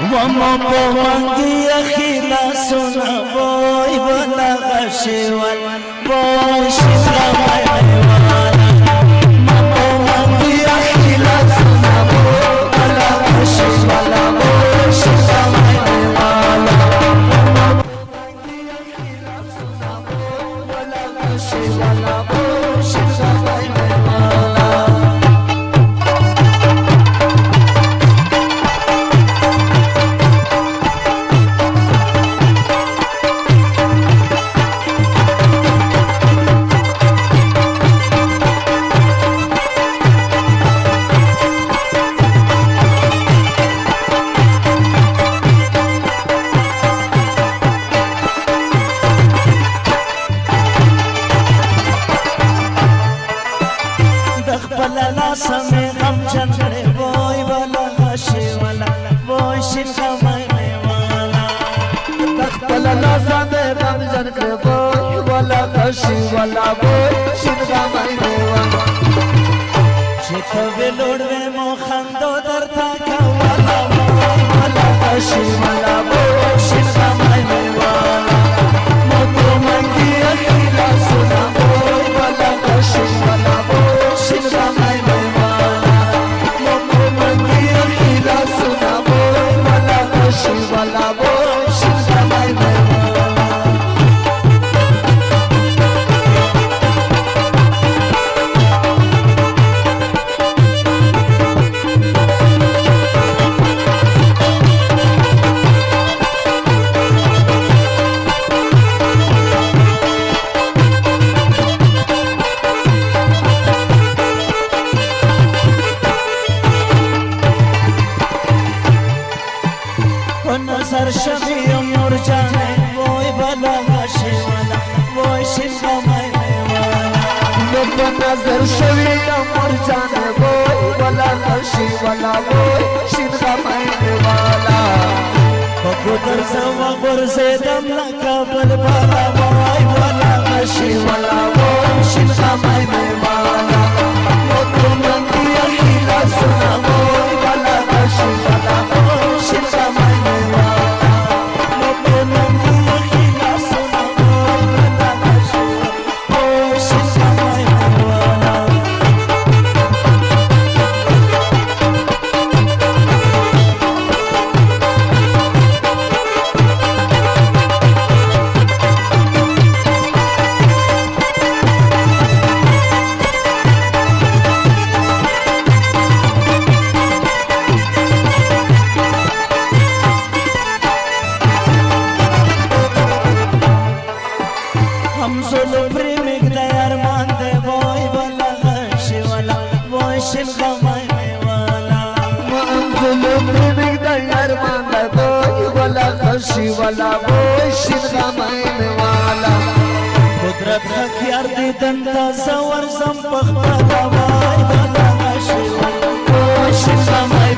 وما بوانگی خلاصنا بوی بلا غشوال بوی شکا میوالا ما بوانگی خلاصنا بوی بلا غشوال بوی شکا میوالا ما بوانگی خلاصنا بوی بلا غشوال بوی شکا میوالا بلا ناسا میں غم جنگڑے بوئی بلا غشی والا بوئی شنگا میں والا بلا ناسا میں غم جنگڑے بوئی بلا غشی والا بوئی شنگا میں والا چیتا ویلوڑ وے موخندو در تاکا والا بوئی بلا غشی والا بوئی شنگا میں والا موتو منگی اخیلا سنا بوئی بلا غشی والا بوئی شنگا والا بوئی شنگا میں نظر شبی امور جانے وہی بلا غشی والا وہی شنگا میں والا نظر شبی امور جانے وہی بلا غشی والا وہی شنگا میں والا بقدر سوا غرزے دم نکابل بالا وہی بلا غشی والا وہی شنگا میں والا مطلو مندی اخیلا سنا وہی بلا غشی والا وہی شنگا میں شنگا میں والا منزل میں دیار ماندا بوئی والا غشی والا بوئی شنگا میں والا قدرت خیار دی دنتا زور زم پخپلا وای والا غشی والا بوئی شنگا میں